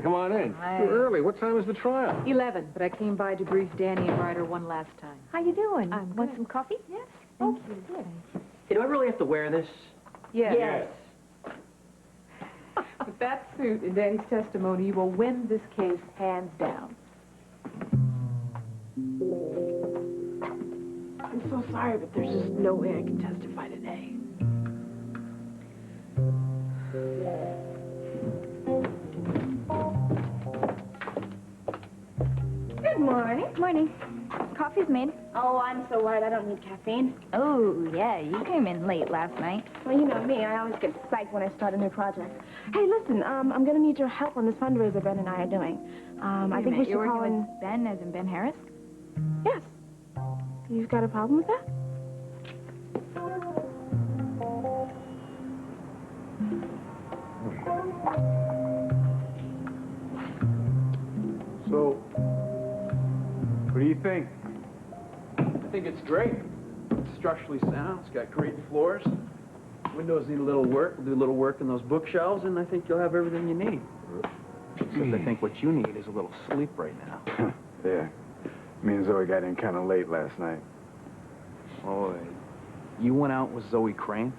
come on in. Hi. You're early. What time is the trial? 11, but I came by to brief Danny and Ryder one last time. How you doing? I'm Want good. some coffee? Yes. Oh, Thank you. good. Hey, do I really have to wear this? Yes. With that suit and Danny's testimony, you will win this case hands down. I'm so sorry, but there's just no way I can testify today. Good morning. Morning. Coffee's made. Oh, I'm so worried I don't need caffeine. Oh, yeah, you came in late last night. Well, you know me. I always get psyched when I start a new project. Hey, listen, I'm going to need your help on this fundraiser Ben and I are doing. I think we should You're call working in... with Ben, as in Ben Harris? Yes. You've got a problem with that? So, what do you think? I think it's great. It's structurally sound. It's got great floors. Windows need a little work. We'll do a little work in those bookshelves, and I think you'll have everything you need. Except I think what you need is a little sleep right now. Yeah. Me and Zoe got in kind of late last night. Oh, you went out with Zoe Crane?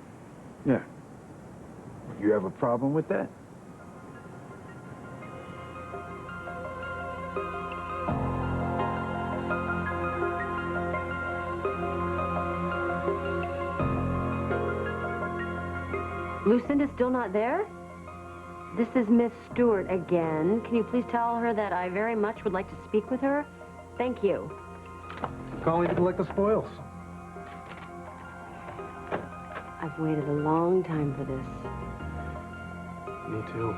Yeah. You have a problem with that? Lucinda's still not there? This is Miss Stewart again. Can you please tell her that I very much would like to speak with her? Thank you. Calling to collect the spoils. I've waited a long time for this. Me too.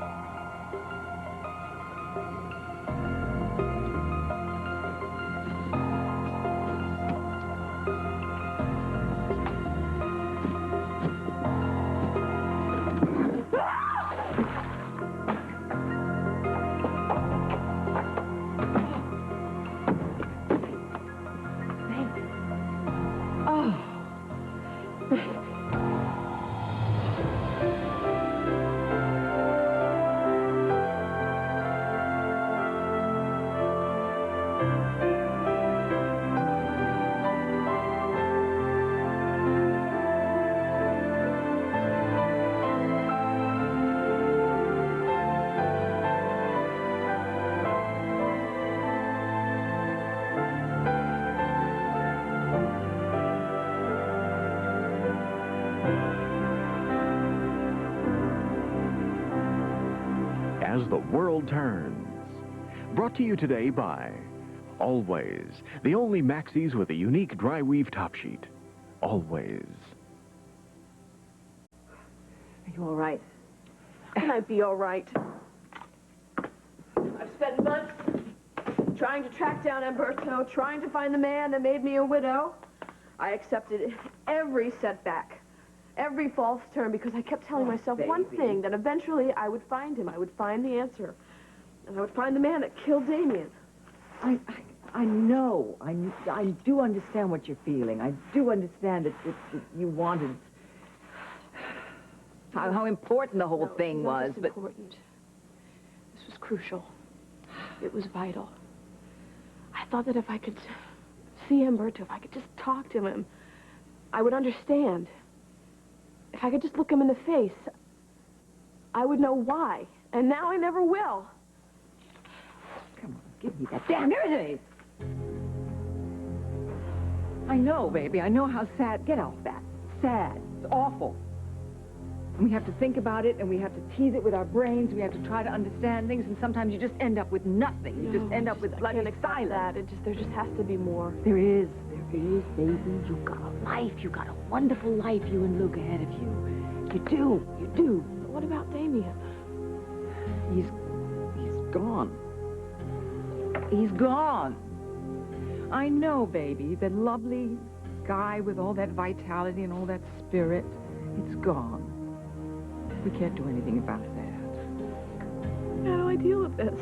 As the world turns. Brought to you today by Always, the only maxis with a unique dry weave top sheet. Always. Are you all right? How can I be all right? I've spent months trying to track down Umberto, trying to find the man that made me a widow. I accepted every setback, every false turn, because I kept telling myself one thing, that eventually I would find him. I would find the answer. And I would find the man that killed Damien. I know. I do understand what you're feeling. I do understand that you wanted... How important the whole thing was, but... important. This was crucial. It was vital. I thought that if I could see Umberto, if I could just talk to him, I would understand. If I could just look him in the face, I would know why. And now I never will. Come on, give me that damn earpiece. I know, baby. I know how sad... Get off that. Sad. It's awful. And we have to think about it, and we have to tease it with our brains. We have to try to understand things, and sometimes you just end up with nothing. You just end up with bloody silence. There just has to be more. There is, baby. You've got a life. You've got a wonderful life, you and Luke, ahead of you. You do. But what about Damien? He's gone. He's gone. I know, baby, that lovely guy with all that vitality and all that spirit, it's gone. We can't do anything about that. How do I deal with this?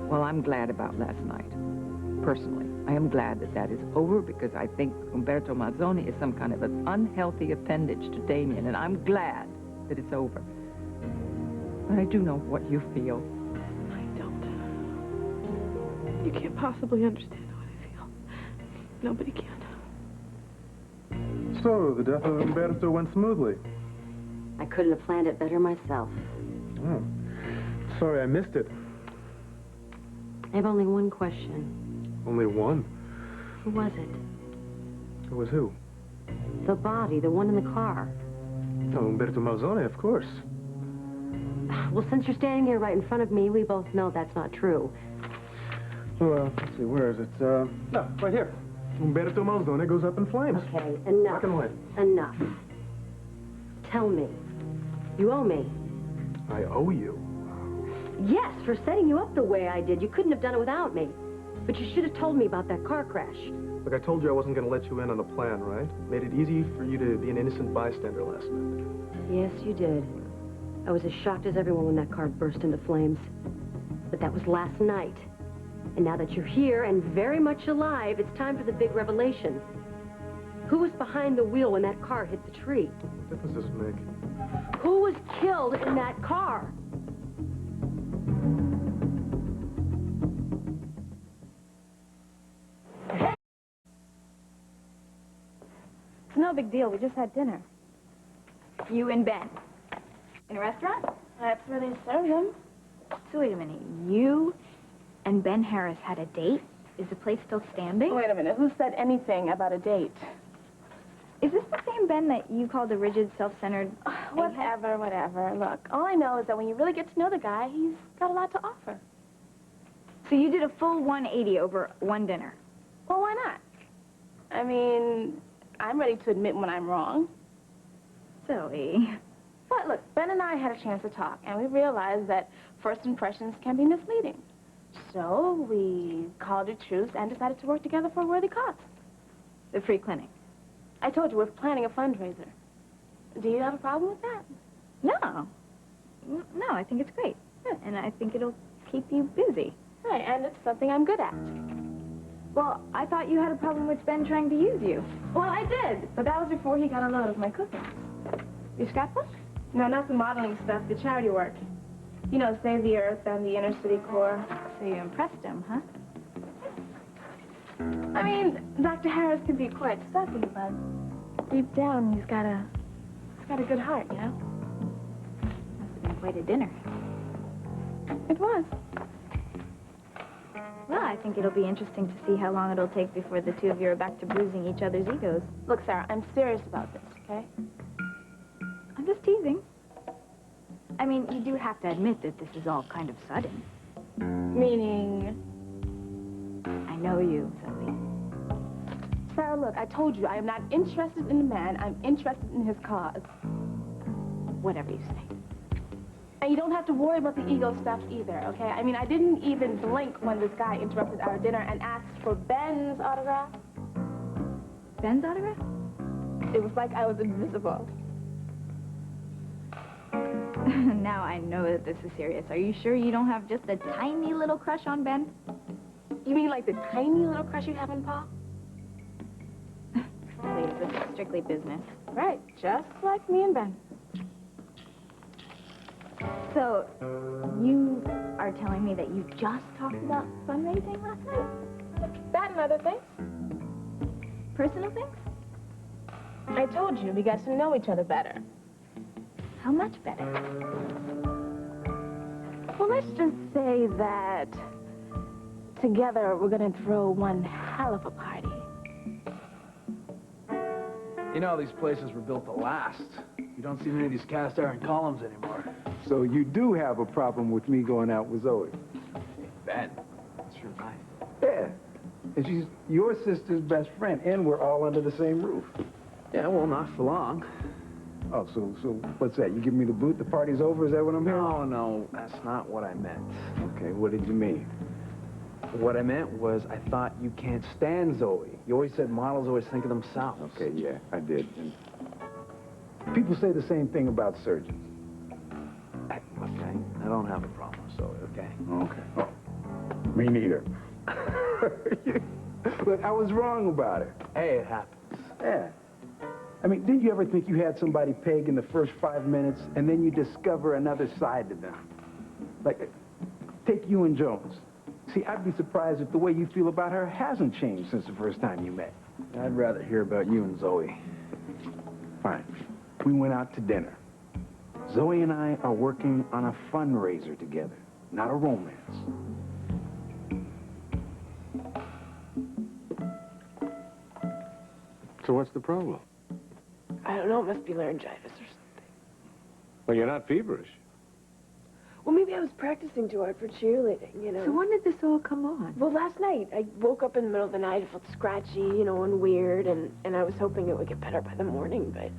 Well, I'm glad about last night. Personally, I am glad that that is over, because I think Umberto Mazzoni is some kind of an unhealthy appendage to Damien, and I'm glad that it's over. But I do know what you feel. I don't. You can't possibly understand what I feel. Nobody can. So, the death of Umberto went smoothly. I couldn't have planned it better myself. Oh. Sorry I missed it. I have only one question. Only one? Who was it? It was who? The body, the one in the car. Oh, Umberto Malzone, of course. Well, since you're standing here right in front of me, we both know that's not true. Well, let's see, where is it? No, right here. Umberto Malzone goes up in flames. Okay, enough. Black and white. Enough. Tell me. You owe me. I owe you. Yes, for setting you up the way I did. You couldn't have done it without me. But you should have told me about that car crash. Look, I told you I wasn't going to let you in on the plan, right? Made it easy for you to be an innocent bystander last night. Yes, you did. I was as shocked as everyone when that car burst into flames. But that was last night. And now that you're here and very much alive, it's time for the big revelation. Who was behind the wheel when that car hit the tree? What difference does it make? Who was killed in that car? It's no big deal. We just had dinner. You and Ben. In a restaurant? That's where they serve them. So wait a minute. You and Ben Harris had a date? Is the place still standing? Wait a minute. Who said anything about a date? Is this the same Ben that you called a rigid, self-centered... Whatever, whatever. Look, all I know is that when you really get to know the guy, he's got a lot to offer. So you did a full 180 over one dinner? Well, why not? I mean, I'm ready to admit when I'm wrong. Zoe. But look, Ben and I had a chance to talk, and we realized that first impressions can be misleading. So we called a truce and decided to work together for a worthy cause. The free clinic? I told you, we're planning a fundraiser. Do you have a problem with that? No. No, I think it's great. And I think it'll keep you busy. Right, and it's something I'm good at. Well, I thought you had a problem with Ben trying to use you. Well, I did, but that was before he got a load of my cooking. Your scrapbook? No, not the modeling stuff, the charity work. You know, Save the Earth and the Inner City Corps. So you impressed him, huh? I mean, Dr. Harris can be quite sucky, but deep down, he's got a good heart, you know? Must have been quite a dinner. It was. Well, I think it'll be interesting to see how long it'll take before the two of you are back to bruising each other's egos. Look, Sarah, I'm serious about this, okay? I'm just teasing. I mean, you do have to admit that this is all kind of sudden. Meaning? I know you, Zoe. Sarah, look, I told you, I am not interested in the man. I'm interested in his cause. Whatever you say. And you don't have to worry about the ego stuff either, okay? I mean, I didn't even blink when this guy interrupted our dinner and asked for Ben's autograph. Ben's autograph? It was like I was invisible. Now I know that this is serious. Are you sure you don't have just a tiny little crush on Ben? You mean like the tiny little crush you have on Paul? Please, this is strictly business. Right, just like me and Ben. So, you are telling me that you just talked about fundraising last night? That and other things. Personal things? I told you, we got to know each other better. How much better? Well, let's just say that together we're gonna throw one hell of a party. You know, these places were built to last. You don't see many of these cast iron columns anymore. So you do have a problem with me going out with Zoe? Hey, Ben, that's your wife. Yeah. And she's your sister's best friend, and we're all under the same roof. Yeah, well, not for long. Oh, so what's that? You give me the boot, the party's over? Is that what I'm hearing? No, that's not what I meant. Okay, what did you mean? What I meant was I thought you can't stand Zoe. You always said models always think of themselves. Okay, yeah, I did. And people say the same thing about surgeons. Okay, I don't have a problem with Zoe, okay? Okay. Oh, me neither. Look, I was wrong about it. Hey, it happens. Yeah. I mean, didn't you ever think you had somebody pegged in the first 5 minutes, and then you discover another side to them? Like, take you and Jones. See, I'd be surprised if the way you feel about her hasn't changed since the first time you met. I'd rather hear about you and Zoe. Fine. We went out to dinner. Zoe and I are working on a fundraiser together, not a romance. So what's the problem? I don't know, it must be laryngitis or something. Well, you're not feverish. Well, maybe I was practicing too hard for cheerleading, you know. So when did this all come on? Well, last night, I woke up in the middle of the night, I felt scratchy, you know, and weird, and I was hoping it would get better by the morning, but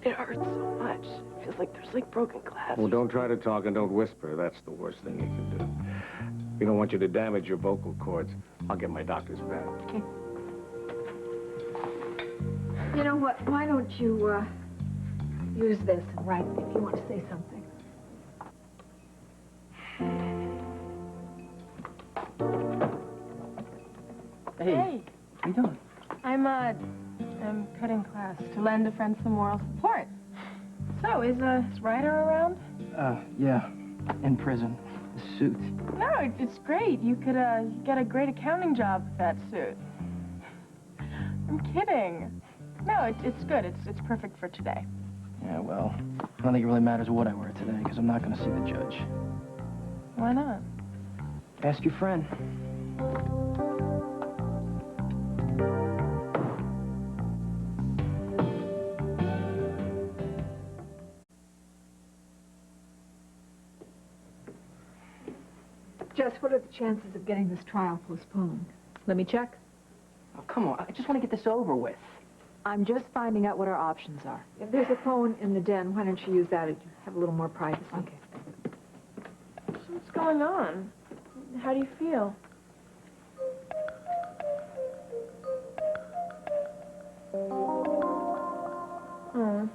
it hurts so much. It feels like there's, like, broken glass. Well, don't try to talk and don't whisper. That's the worst thing you can do. We don't want you to damage your vocal cords. I'll get my doctor's bag. Okay. You know what? Why don't you, use this and write if you want to say something. Hey. How you doing? I'm cutting class to lend a friend some moral support. So, is Ryder around? Yeah. In prison. The suit. No, it's great. You could, get a great accounting job with that suit. I'm kidding. No, it's good. It's perfect for today. Yeah, well, I don't think it really matters what I wear today, because I'm not going to see the judge. Why not? Ask your friend. Jess, what are the chances of getting this trial postponed? Let me check. Oh, come on. I just want to get this over with. I'm just finding out what our options are. If there's a phone in the den, why don't you use that to have a little more privacy? Okay. So what's going on? How do you feel? Oh,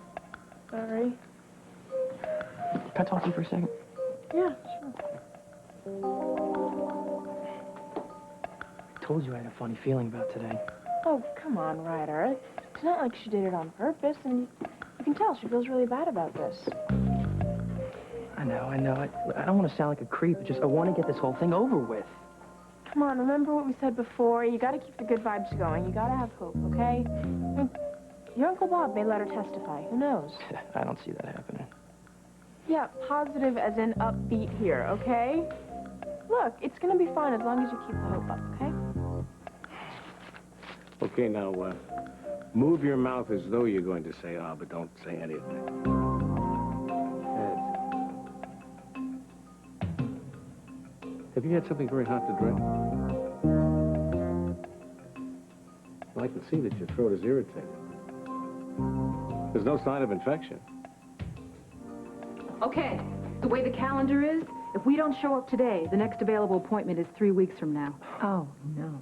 sorry. Can I talk to you for a second? Yeah, sure. I told you I had a funny feeling about today. Oh, come on, Ryder. It's not like she did it on purpose, and you can tell she feels really bad about this. I know. I don't want to sound like a creep. I want to get this whole thing over with. Come on, remember what we said before? You gotta keep the good vibes going. You gotta have hope, okay? I mean, your Uncle Bob may let her testify. Who knows? I don't see that happening. Yeah, positive as in upbeat here, okay? Look, it's gonna be fine as long as you keep the hope up, okay? Okay, now, move your mouth as though you're going to say ah, but don't say anything. Ed, have you had something very hot to drink? Well, I can see that your throat is irritated. There's no sign of infection. Okay, the way the calendar is, if we don't show up today, the next available appointment is 3 weeks from now. Oh, no.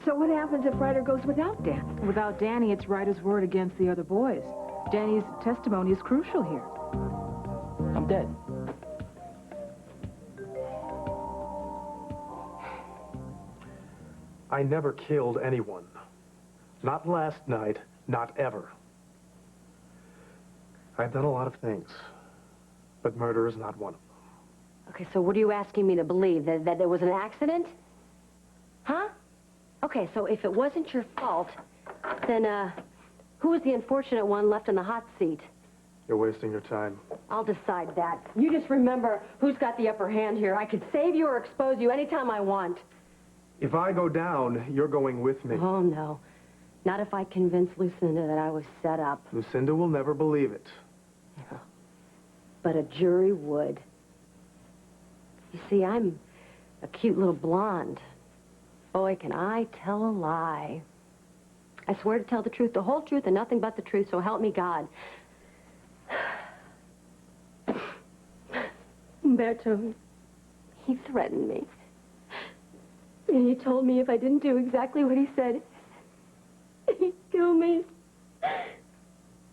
So what happens if Ryder goes without Danny? Without Danny, it's Ryder's word against the other boys. Danny's testimony is crucial here. I'm dead. I never killed anyone. Not last night, not ever. I've done a lot of things, but murder is not one of them. Okay, so what are you asking me to believe? That there was an accident? Huh? Okay, so if it wasn't your fault, then, who was the unfortunate one left in the hot seat? You're wasting your time. I'll decide that. You just remember who's got the upper hand here. I could save you or expose you anytime I want. If I go down, you're going with me. Oh, no. Not if I convince Lucinda that I was set up. Lucinda will never believe it. Yeah. But a jury would. You see, I'm a cute little blonde. Boy, can I tell a lie. I swear to tell the truth, the whole truth, and nothing but the truth, so help me God. Umberto, he threatened me. And he told me if I didn't do exactly what he said, he'd kill me.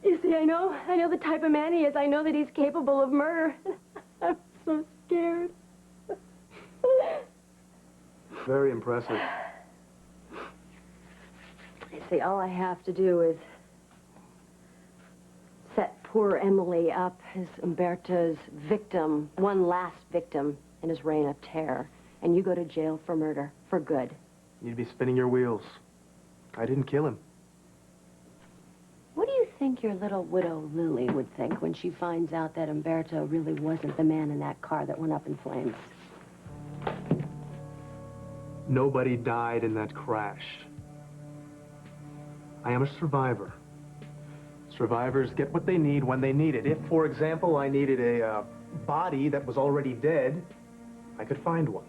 You see, I know the type of man he is. I know that he's capable of murder. I'm so scared. Very impressive. See, all I have to do is set poor Emily up as Umberto's victim, one last victim in his reign of terror. And you go to jail for murder, for good. You'd be spinning your wheels. I didn't kill him. What do you think your little widow Lily would think when she finds out that Umberto really wasn't the man in that car that went up in flames? Nobody died in that crash. I am a survivor. Survivors get what they need when they need it. If, for example, I needed a body that was already dead, I could find one.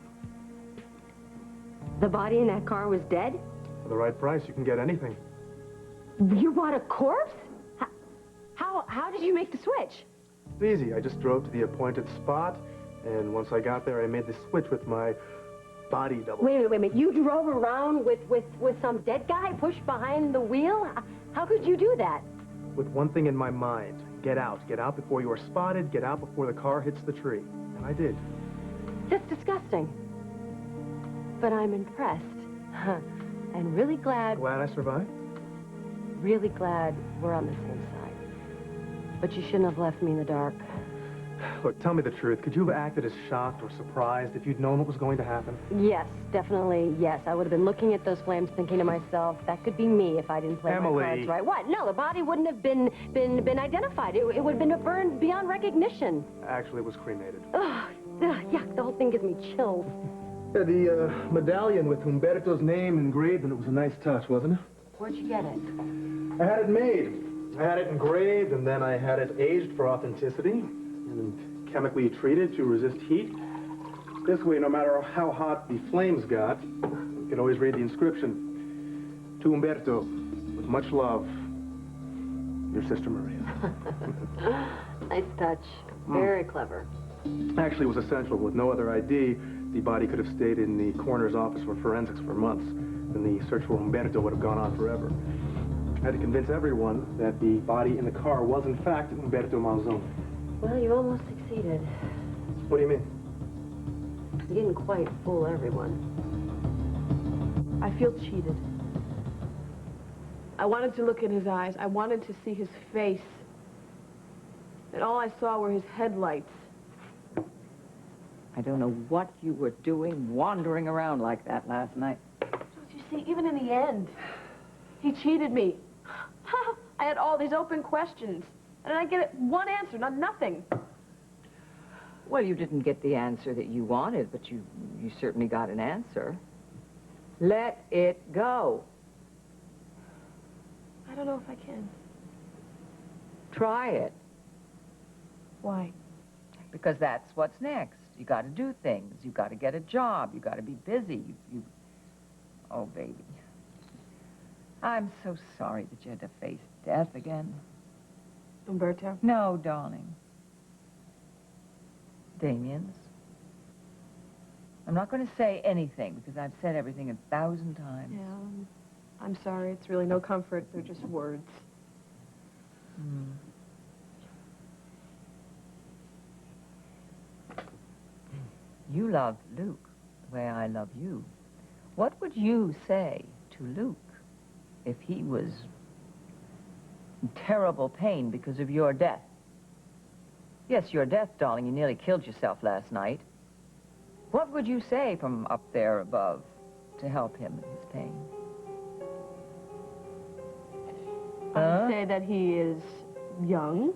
The body in that car was dead? For the right price, you can get anything. You bought a corpse? How did you make the switch? It's easy. I just drove to the appointed spot, and once I got there, I made the switch with my body double. Wait a minute. You drove around with some dead guy pushed behind the wheel? How could you do that? With one thing in my mind. Get out. Get out before you are spotted. Get out before the car hits the tree. And I did. That's disgusting. But I'm impressed. And really glad... Glad I survived? Really glad we're on the same side. But you shouldn't have left me in the dark. Look, tell me the truth. Could you have acted as shocked or surprised if you'd known what was going to happen? Yes, definitely, yes. I would have been looking at those flames thinking to myself, that could be me if I didn't play my cards right. What? No, the body wouldn't have been identified. It would have been burned beyond recognition. Actually, it was cremated. Ugh, yuck, the whole thing gives me chills. Yeah, the medallion with Umberto's name engraved, and it was a nice touch, wasn't it? Where'd you get it? I had it made. I had it engraved, and then I had it aged for authenticity, and chemically treated to resist heat. This way, no matter how hot the flames got, you could always read the inscription. To Umberto, with much love, your sister Maria. Nice touch. Very clever. Actually, it was essential. With no other ID, the body could have stayed in the coroner's office for forensics for months, and the search for Umberto would have gone on forever. I had to convince everyone that the body in the car was, in fact, Umberto Manzoni. Well, you almost succeeded. What do you mean? You didn't quite fool everyone. I feel cheated. I wanted to look in his eyes. I wanted to see his face. And all I saw were his headlights. I don't know what you were doing wandering around like that last night. Don't you see, even in the end, he cheated me. I had all these open questions, and I get one answer, not nothing. Well, you didn't get the answer that you wanted, but you certainly got an answer. Let it go. I don't know if I can. Try it. Why? Because that's what's next. You got to do things. You got to get a job. You got to be busy. Oh, baby. I'm so sorry that you had to face death again. Umberto? No, darling. Damien's. I'm not going to say anything because I've said everything 1,000 times. Yeah, I'm sorry. It's really no comfort. They're just words. You love Luke the way I love you. What would you say to Luke if he was in terrible pain because of your death? Yes, your death, darling. You nearly killed yourself last night. What would you say from up there above to help him in his pain? I would say that he is young.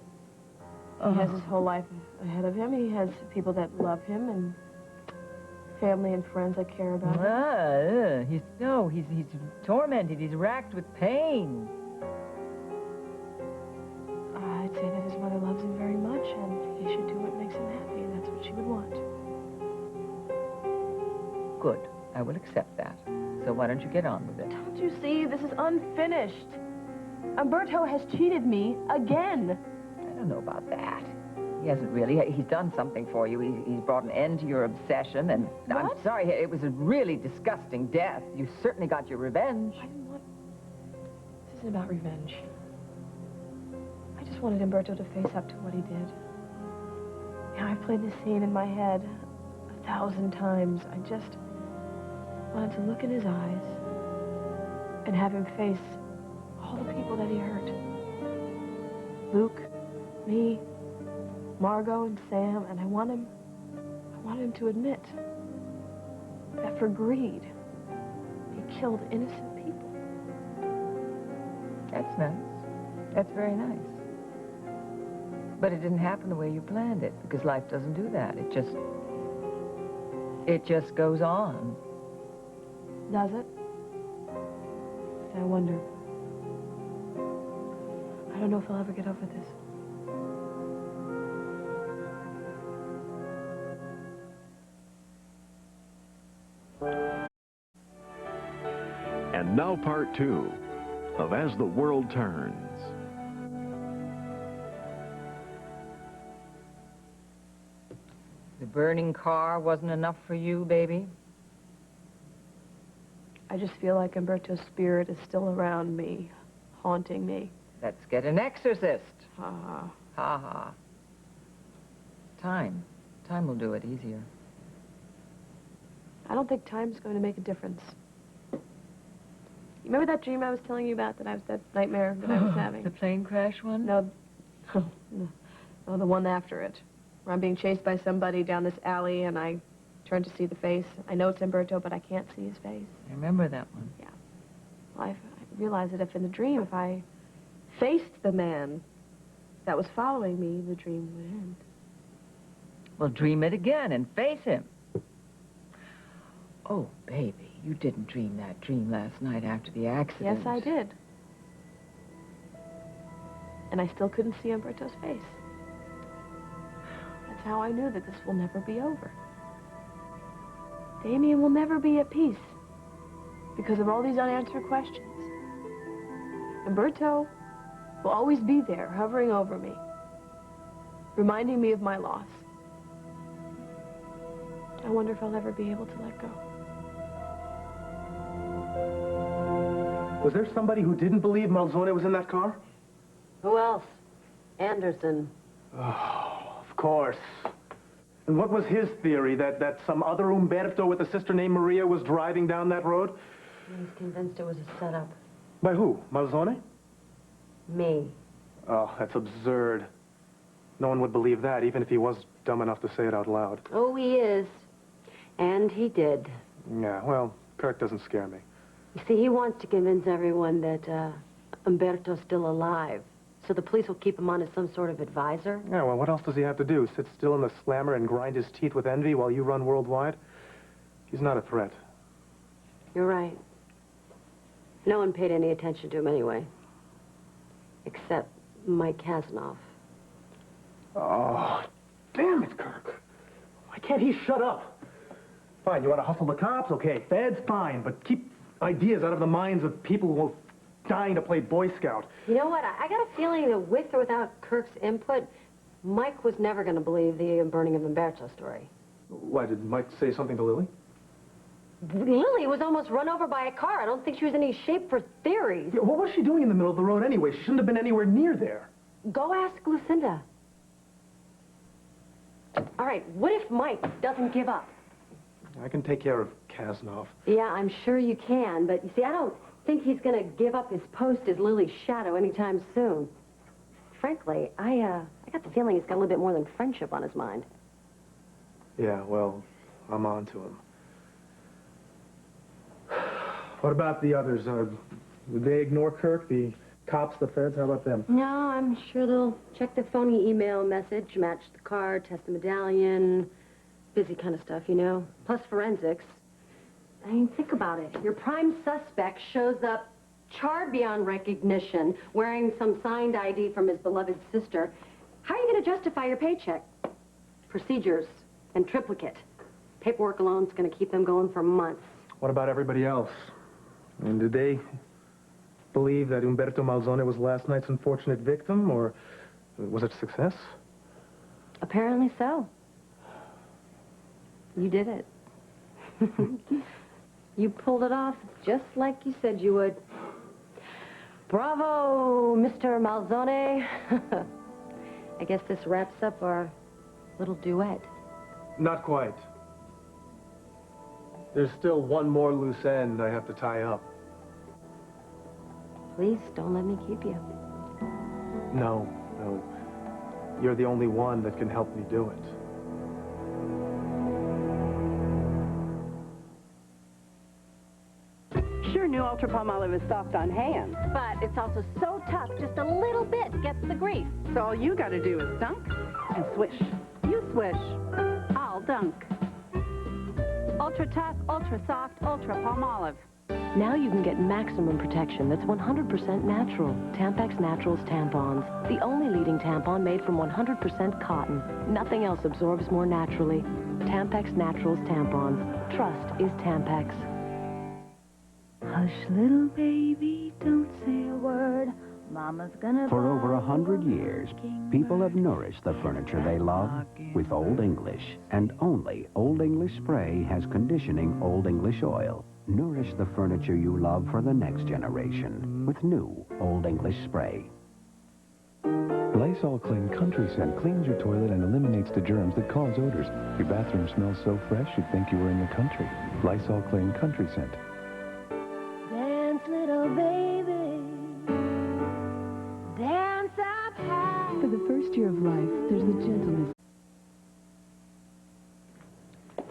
He has his whole life ahead of him. He has people that love him and family and friends that care about him. He's tormented. He's racked with pain. I'd say that his mother loves him very much, and he should do what makes him happy, and that's what she would want. Good. I will accept that. So why don't you get on with it? Don't you see? This is unfinished. Umberto has cheated me again. I don't know about that. He hasn't really. He's done something for you. He's brought an end to your obsession, and what? I'm sorry, it was a really disgusting death. You certainly got your revenge. I didn't want... This isn't about revenge. I just wanted Umberto to face up to what he did. Yeah, I've played this scene in my head 1,000 times. I just wanted to look in his eyes and have him face all the people that he hurt. Luke, me, Margot, and Sam, and I want him to admit that for greed, he killed innocent people. That's nice. That's very nice. But it didn't happen the way you planned it, because life doesn't do that. It just goes on. Does it? I wonder. I don't know if I'll ever get over this. And now part 2 of As the World Turns. The burning car wasn't enough for you, baby? I just feel like Umberto's spirit is still around me, haunting me. Let's get an exorcist. Ha Ha ha. Time. Time will do it easier. I don't think time's going to make a difference. You remember that dream I was telling you about, that nightmare that I was having? The plane crash one? No, no, the one after it, where I'm being chased by somebody down this alley, and I turn to see the face. I know it's Umberto, but I can't see his face. I remember that one. Yeah. Well, I realized that if in the dream, if I faced the man that was following me, the dream would end. Well, dream it again and face him. Oh, baby, you didn't dream that dream last night after the accident. Yes, I did. And I still couldn't see Umberto's face. That's how I knew that this will never be over. Damien will never be at peace because of all these unanswered questions. Umberto will always be there, hovering over me, reminding me of my loss. I wonder if I'll ever be able to let go. Was there somebody who didn't believe Malzone was in that car? Who else? Anderson. Oh, of course. And what was his theory? That some other Umberto with a sister named Maria was driving down that road? He was convinced it was a setup. By who? Malzone? Me. Oh, that's absurd. No one would believe that, even if he was dumb enough to say it out loud. Oh, he is. And he did. Yeah, well, Kirk doesn't scare me. You see, he wants to convince everyone that Umberto's still alive. So the police will keep him on as some sort of advisor. Yeah, well, what else does he have to do? Sit still in the slammer and grind his teeth with envy while you run worldwide? He's not a threat. You're right. No one paid any attention to him anyway. Except Mike Kasanoff. Oh, damn it, Kirk. Why can't he shut up? Fine, you want to hustle the cops? Okay, feds, fine. But keep ideas out of the minds of people who are dying to play Boy Scout. You know what? I got a feeling that with or without Kirk's input, Mike was never going to believe the burning of Umberto story. Why, did Mike say something to Lily? Lily was almost run over by a car. I don't think she was in any shape for theories. Yeah, what was she doing in the middle of the road anyway? She shouldn't have been anywhere near there. Go ask Lucinda. All right, what if Mike doesn't give up? I can take care of Kasanoff. Yeah, I'm sure you can, but you see, I don't think he's going to give up his post as Lily's shadow anytime soon. Frankly, I got the feeling he's got a little bit more than friendship on his mind. Yeah, well, I'm on to him. What about the others? Would they ignore Kirk? The cops, the feds? How about them? No, I'm sure they'll check the phony email message, match the card, test the medallion, busy kind of stuff, you know. Plus forensics. I mean, think about it. Your prime suspect shows up charred beyond recognition, wearing some signed ID from his beloved sister. How are you going to justify your paycheck? Procedures and triplicate. Paperwork alone's going to keep them going for months. What about everybody else? And did they believe that Umberto Malzone was last night's unfortunate victim, or was it a success? Apparently so. You did it. You pulled it off just like you said you would. Bravo, Mr. Malzone. I guess this wraps up our little duet. Not quite. There's still one more loose end I have to tie up. Please, don't let me keep you. No, no. You're the only one that can help me do it. Sure, new Ultra Palm Olive is soft on hands. But it's also so tough, just a little bit gets the grease. So all you gotta do is dunk and swish. You swish, I'll dunk. Ultra tough, ultra soft, Ultra Palm Olive. Now you can get maximum protection that's 100% natural. Tampax Naturals tampons. The only leading tampon made from 100% cotton. Nothing else absorbs more naturally. Tampax Naturals tampons. Trust is Tampax. Hush, little baby, don't say a word. Mama's gonna... For over 100 years, people have nourished the furniture they love with Old English. And only Old English Spray has conditioning Old English oil. Nourish the furniture you love for the next generation with new Old English Spray. Lysol Clean Country Scent cleans your toilet and eliminates the germs that cause odors. Your bathroom smells so fresh you'd think you were in the country. Lysol Clean Country Scent. Dance, little baby. Dance up high. For the first year of life, there's the gentleness.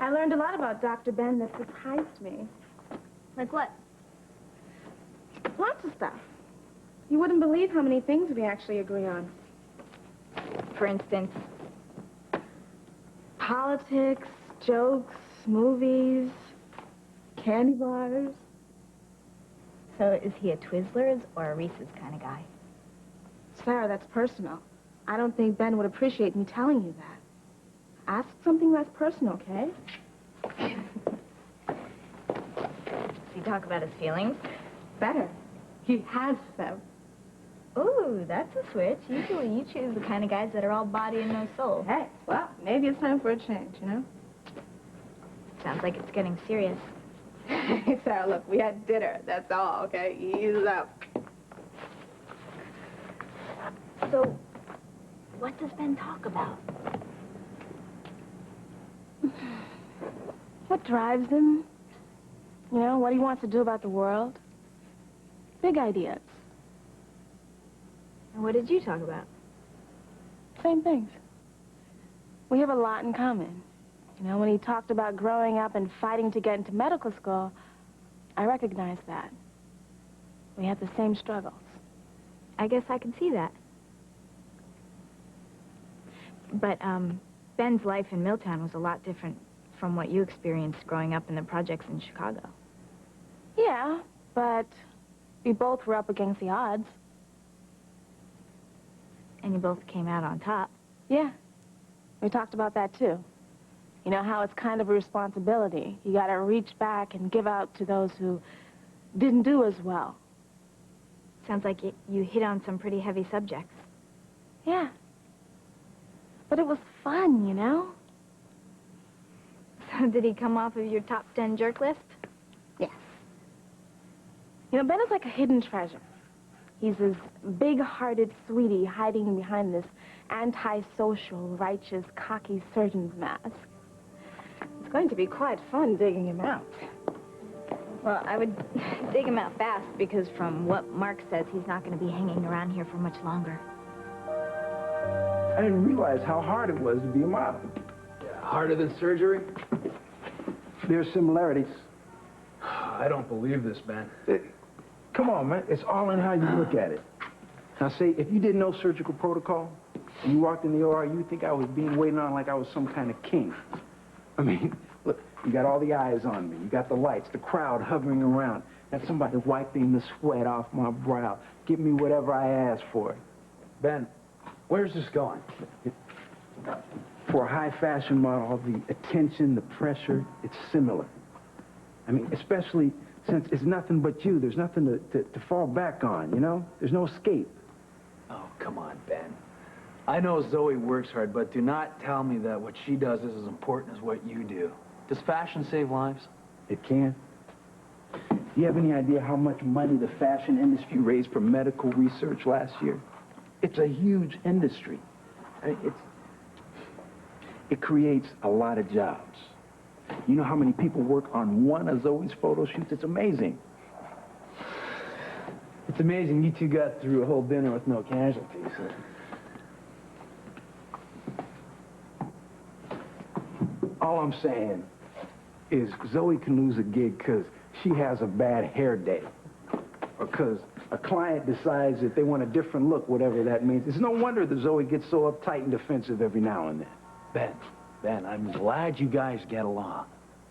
I learned a lot about Dr. Ben that surprised me. Like what? Lots of stuff. You wouldn't believe how many things we actually agree on. For instance? Politics, jokes, movies, candy bars. So is he a Twizzlers or a Reese's kind of guy? Sarah, that's personal. I don't think Ben would appreciate me telling you that. Ask something less personal, okay? Does he talk about his feelings? Better. He has them. Ooh, that's a switch. Usually you choose the kind of guys that are all body and no soul. Hey, well, maybe it's time for a change, you know? Sounds like it's getting serious. Hey, Sarah, look, we had dinner. That's all, okay? Ease up. So, what does Ben talk about? What drives him? You know, what he wants to do about the world. Big ideas. And what did you talk about? Same things. We have a lot in common. You know, when he talked about growing up and fighting to get into medical school, I recognized that. We had the same struggles. I guess I can see that. But, Ben's life in Milltown was a lot different from what you experienced growing up in the projects in Chicago. Yeah, but we both were up against the odds. And you both came out on top. Yeah. We talked about that, too. You know, how it's kind of a responsibility. You gotta reach back and give out to those who didn't do as well. Sounds like you hit on some pretty heavy subjects. Yeah. But it was fun, you know? So did he come off of your top 10 jerk list? Yes. You know, Ben is like a hidden treasure. He's this big-hearted sweetie hiding behind this antisocial, righteous, cocky surgeon's mask. It's going to be quite fun digging him out. Well, I would dig him out fast because from what Mark says, he's not going to be hanging around here for much longer. I didn't realize how hard it was to be a model. Yeah, harder than surgery? There are similarities. I don't believe this, Ben. Come on, man. It's all in how you look at it. Now, say, if you didn't know surgical protocol, and you walked in the OR, you'd think I was being waited on like I was some kind of king. I mean, look, you got all the eyes on me. You got the lights, the crowd hovering around. Got somebody wiping the sweat off my brow. Give me whatever I ask for. Ben, where's this going? For a high fashion model, the attention, the pressure, it's similar. I mean, especially since it's nothing but you. There's nothing to fall back on, you know? There's no escape. Oh, come on, Ben. I know Zoe works hard, but do not tell me that what she does is as important as what you do. Does fashion save lives? It can. Do you have any idea how much money the fashion industry raised for medical research last year? It's a huge industry. I mean, it creates a lot of jobs. You know how many people work on one of Zoe's photo shoots? It's amazing. It's amazing you two got through a whole dinner with no casualties. All I'm saying is Zoe can lose a gig because she has a bad hair day. Or because a client decides that they want a different look, whatever that means. It's no wonder that Zoe gets so uptight and defensive every now and then. Ben, I'm glad you guys get along.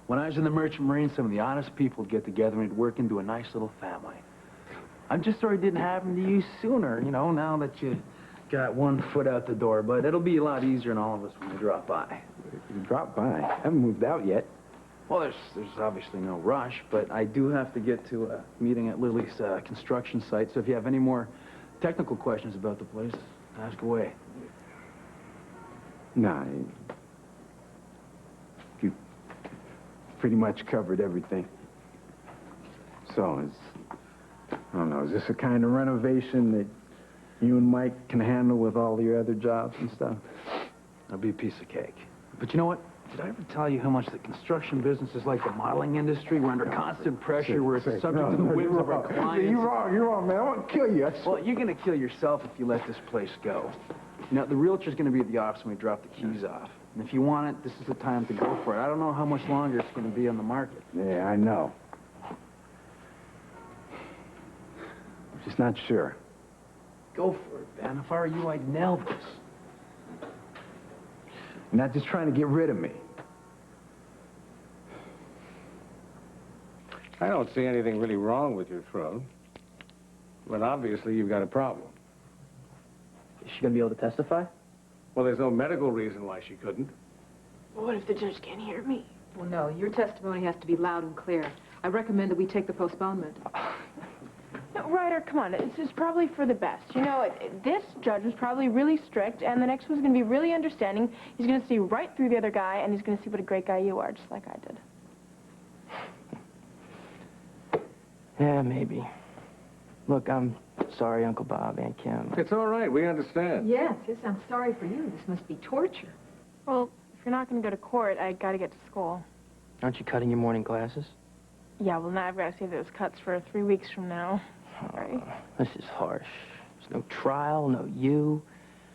When I was in the Merchant Marine, some of the honest people would get together and work into a nice little family. I'm just sorry it didn't happen to you sooner, you know, now that you got one foot out the door. But it'll be a lot easier on all of us when we drop by. You drop by. I haven't moved out yet. Well, there's obviously no rush, but I do have to get to a meeting at Lily's construction site, so if you have any more technical questions about the place, ask away. Nah, you pretty much covered everything. So, I don't know, is this a kind of renovation that you and Mike can handle with all your other jobs and stuff? That'll be a piece of cake. But you know what? Did I ever tell you how much the construction business is like the modeling industry? We're under constant pressure. We're subject to the whims of our clients. You're wrong, man. I want to kill you. Well, you're going to kill yourself if you let this place go. You know, the realtor's going to be at the office when we drop the keys off. And if you want it, this is the time to go for it. I don't know how much longer it's going to be on the market. Yeah, I know. I'm just not sure. Go for it, Ben. If I were you, I'd nail this. You're not just trying to get rid of me. I don't see anything really wrong with your throat. But obviously you've got a problem. Is she going to be able to testify? Well, there's no medical reason why she couldn't. Well, what if the judge can't hear me? Well, no, your testimony has to be loud and clear. I recommend that we take the postponement. No, Ryder, come on. It's probably for the best. You know, this judge was probably really strict, and the next one's going to be really understanding. He's going to see right through the other guy, and he's going to see what a great guy you are, just like I did. Yeah, maybe. Look, I'm sorry, Uncle Bob, Aunt Kim. It's all right. We understand. Yes, I'm sorry for you. This must be torture. Well, if you're not going to go to court, I got to get to school. Aren't you cutting your morning classes? Yeah, well, now I've got to save those cuts for 3 weeks from now. Right? This is harsh. There's no trial, no you.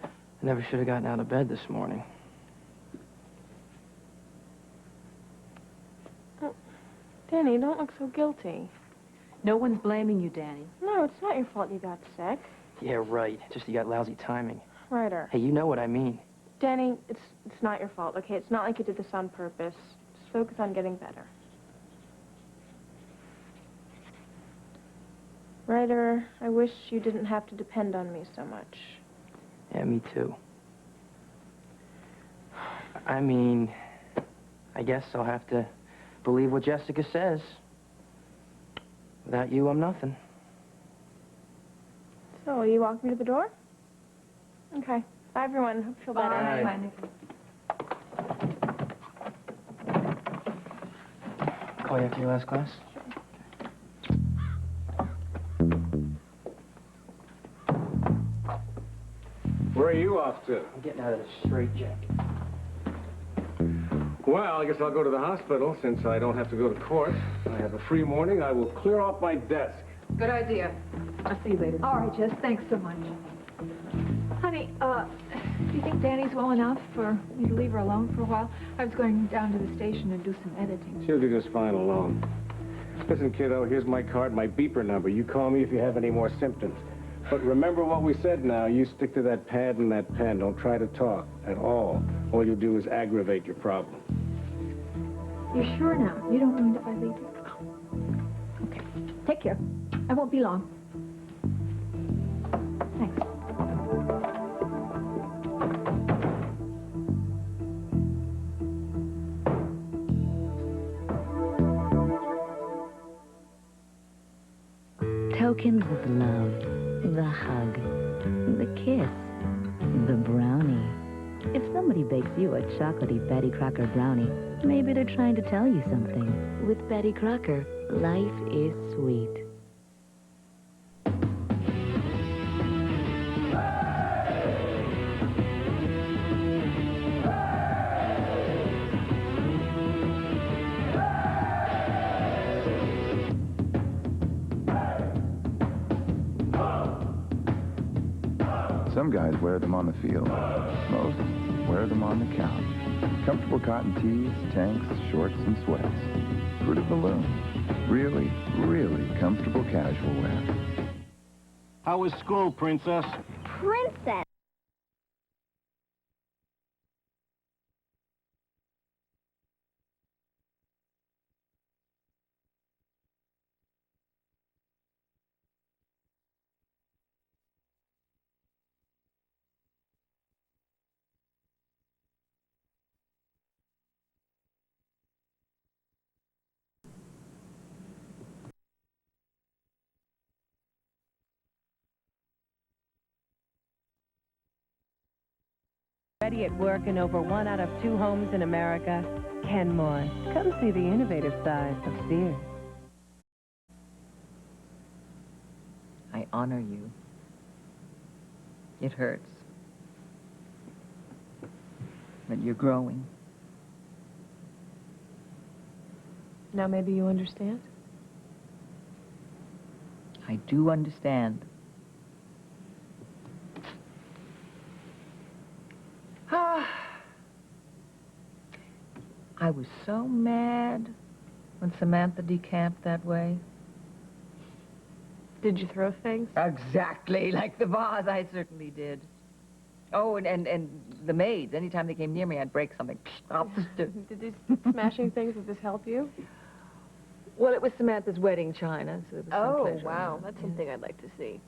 I never should have gotten out of bed this morning. Oh, Danny, don't look so guilty. No one's blaming you, Danny. No, it's not your fault you got sick. Yeah, right. Just you got lousy timing. Ryder. Hey, you know what I mean. Danny, it's not your fault, okay? It's not like you did this on purpose. Just focus on getting better. Ryder, I wish you didn't have to depend on me so much. Yeah, me too. I mean, I guess I'll have to believe what Jessica says. Without you, I'm nothing. So, will you walk me to the door? Okay. Bye, everyone. Hope you feel better. Bye, Nikki. Call you after your last class? Where are you off to? I'm getting out of this straitjacket. Well, I guess I'll go to the hospital since I don't have to go to court. I have a free morning. I will clear off my desk. Good idea. I'll see you later. All right, Jess. Thanks so much. Honey, do you think Danny's well enough for me to leave her alone for a while? I was going down to the station and do some editing. She'll do just fine alone. Listen, kiddo, here's my card, my beeper number. You call me if you have any more symptoms. But remember what we said now. You stick to that pad and that pen. Don't try to talk at all. All you'll do is aggravate your problem. You're sure now? You don't mind if I leave you? Okay. Take care. I won't be long. Thanks. Tokens of love, the hug, the kiss, the brownie. If somebody bakes you a chocolatey Betty Crocker brownie, maybe they're trying to tell you something. With Betty Crocker, life is sweet. Some guys wear them on the field. Most wear them on the couch. Comfortable cotton tees, tanks, shorts, and sweats. Fruit of the Loom. Really, really comfortable casual wear. How was school, Princess? Princess. Already at work in over 1 out of 2 homes in America, Kenmore. Come see the innovative side of Sears. I honor you. It hurts. But you're growing. Now maybe you understand? I do understand. I was so mad when Samantha decamped that way. Did you throw things? Exactly, like the vase. I certainly did. Oh, and the maids, anytime they came near me, I'd break something. Did these smashing things, did this help you? Well, it was Samantha's wedding china, so it was some pleasure. Wow, that's something I'd like to see.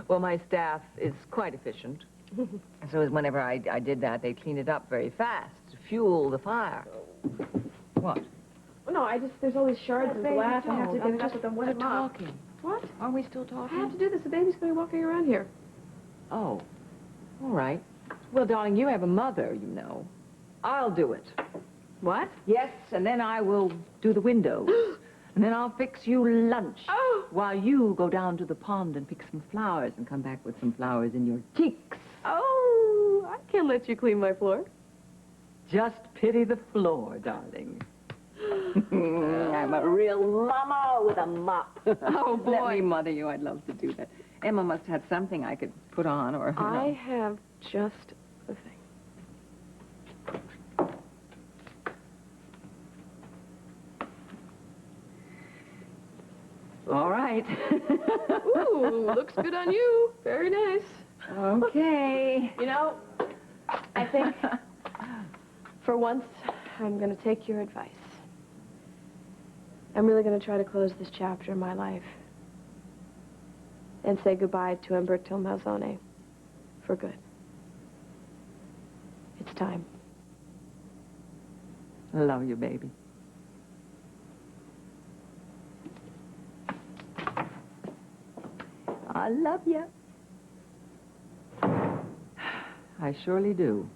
Well, my staff is quite efficient. So whenever I did that, they'd clean it up very fast to fuel the fire. What? No, there's all these shards of glass. I have to get it up with them. We're talking. What? Aren't we still talking? I have to do this. The baby's going to be walking around here. Oh, all right. Well, darling, you have a mother, you know. I'll do it. What? Yes, and then I will do the windows. And then I'll fix you lunch. Oh! While you go down to the pond and pick some flowers and come back with some flowers in your cheeks. Oh, I can't let you clean my floor. Just pity the floor, darling. I'm a real mama with a mop. Oh, boy. Let me mother you. I'd love to do that. Emma must have something I could put on or... I have just the thing. All right. Ooh, looks good on you. Very nice. Okay. You know, I think for once I'm going to take your advice. I'm really going to try to close this chapter in my life and say goodbye to Umberto Malzone for good. It's time. I love you, baby. I love you. I surely do.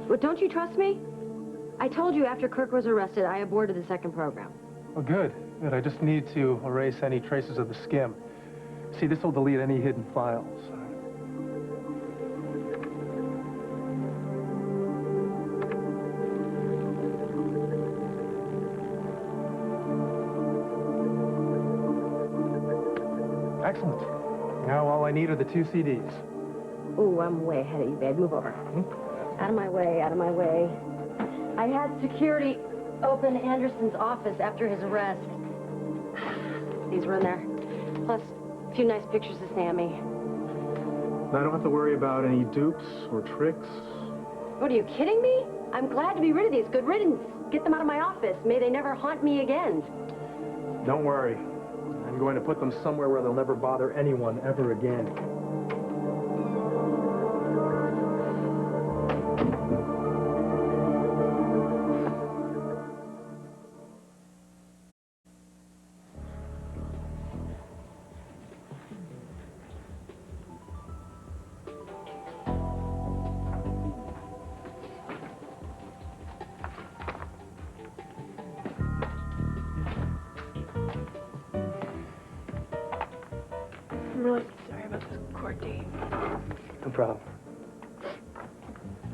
Well, don't you trust me? I told you after Kirk was arrested, I aborted the second program. Oh, good. Good. I just need to erase any traces of the skim. See, this will delete any hidden files. Excellent. Now all I need are the 2 CDs. Ooh, I'm way ahead of you, babe. Move over. Out of my way, out of my way. I had security open Anderson's office after his arrest. These were in there. Plus, a few nice pictures of Sammy. I don't have to worry about any dupes or tricks. What, are you kidding me? I'm glad to be rid of these. Good riddance. Get them out of my office. May they never haunt me again. Don't worry. I'm going to put them somewhere where they'll never bother anyone ever again. I'm really sorry about this court date. No problem.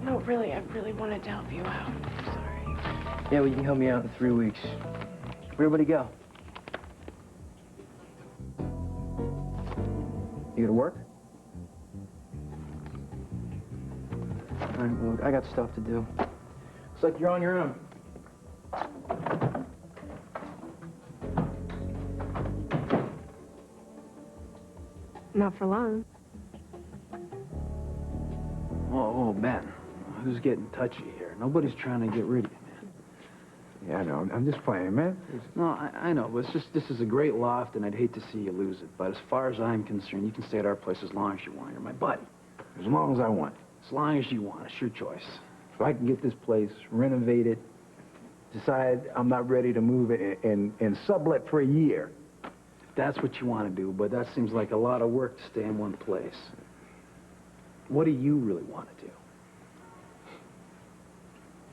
No, really, I really wanted to help you out. I'm sorry. Yeah, well, you can help me out in 3 weeks. Where'd everybody go? You to work? All right, look, I got stuff to do. Looks like you're on your own. Not for long. Oh, Ben, who's getting touchy here? Nobody's trying to get rid of you, man. Yeah, I know. I'm just playing, man. No, I know, but it's just, this is a great loft, and I'd hate to see you lose it. But as far as I'm concerned, you can stay at our place as long as you want. You're my buddy. As long as I want. As long as you want. It's your choice. If I can get this place renovated, decide I'm not ready to move and sublet for a year. That's what you want to do, but that seems like a lot of work to stay in one place. What do you really want to do?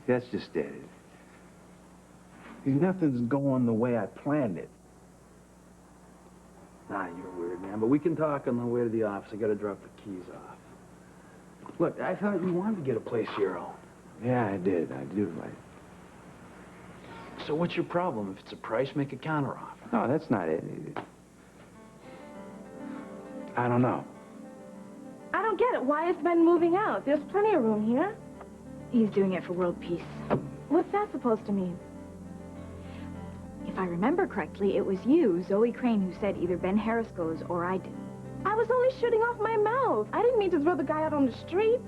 That's just it. Nothing's going the way I planned it. Nah, you're weird, man. But we can talk on the way to the office. I got to drop the keys off. Look, I thought you wanted to get a place of your own. Yeah, I did. I do. So what's your problem? If it's a price, make a counteroffer. No, that's not it. I don't know. I don't get it. Why is Ben moving out? There's plenty of room here. He's doing it for world peace. What's that supposed to mean? If I remember correctly, it was you, Zoe Crane, who said either Ben Harris goes or I do. I was only shooting off my mouth. I didn't mean to throw the guy out on the streets.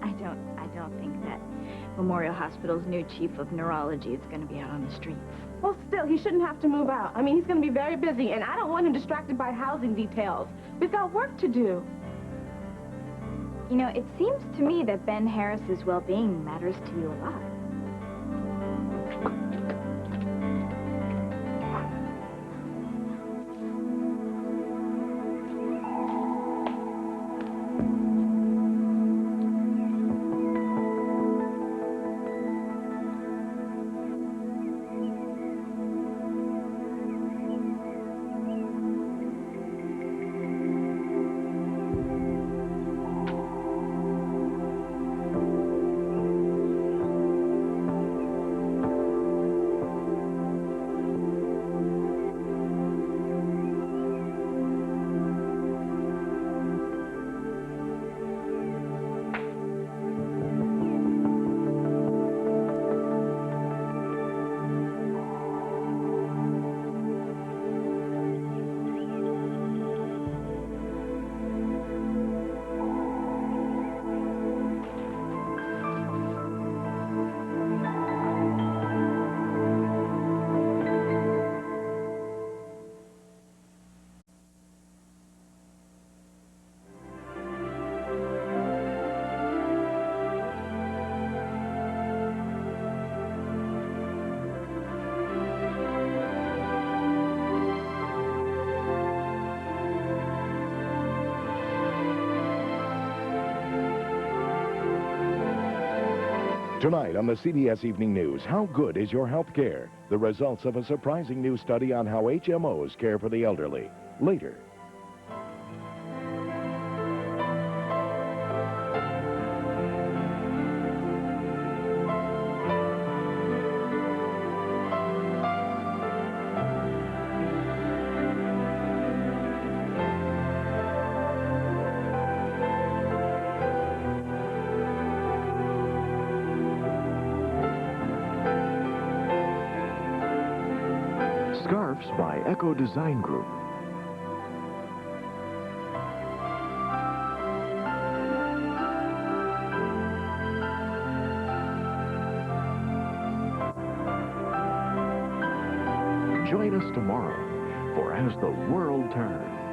I don't think that Memorial Hospital's new chief of neurology is going to be out on the streets. Well, still, he shouldn't have to move out. I mean, he's going to be very busy, and I don't want him distracted by housing details. We've got work to do. You know, it seems to me that Ben Harris's well-being matters to you a lot. Tonight on the CBS Evening News, how good is your health care? The results of a surprising new study on how HMOs care for the elderly. Later. Scarves by Eco Design Group. Join us tomorrow for As the World Turns.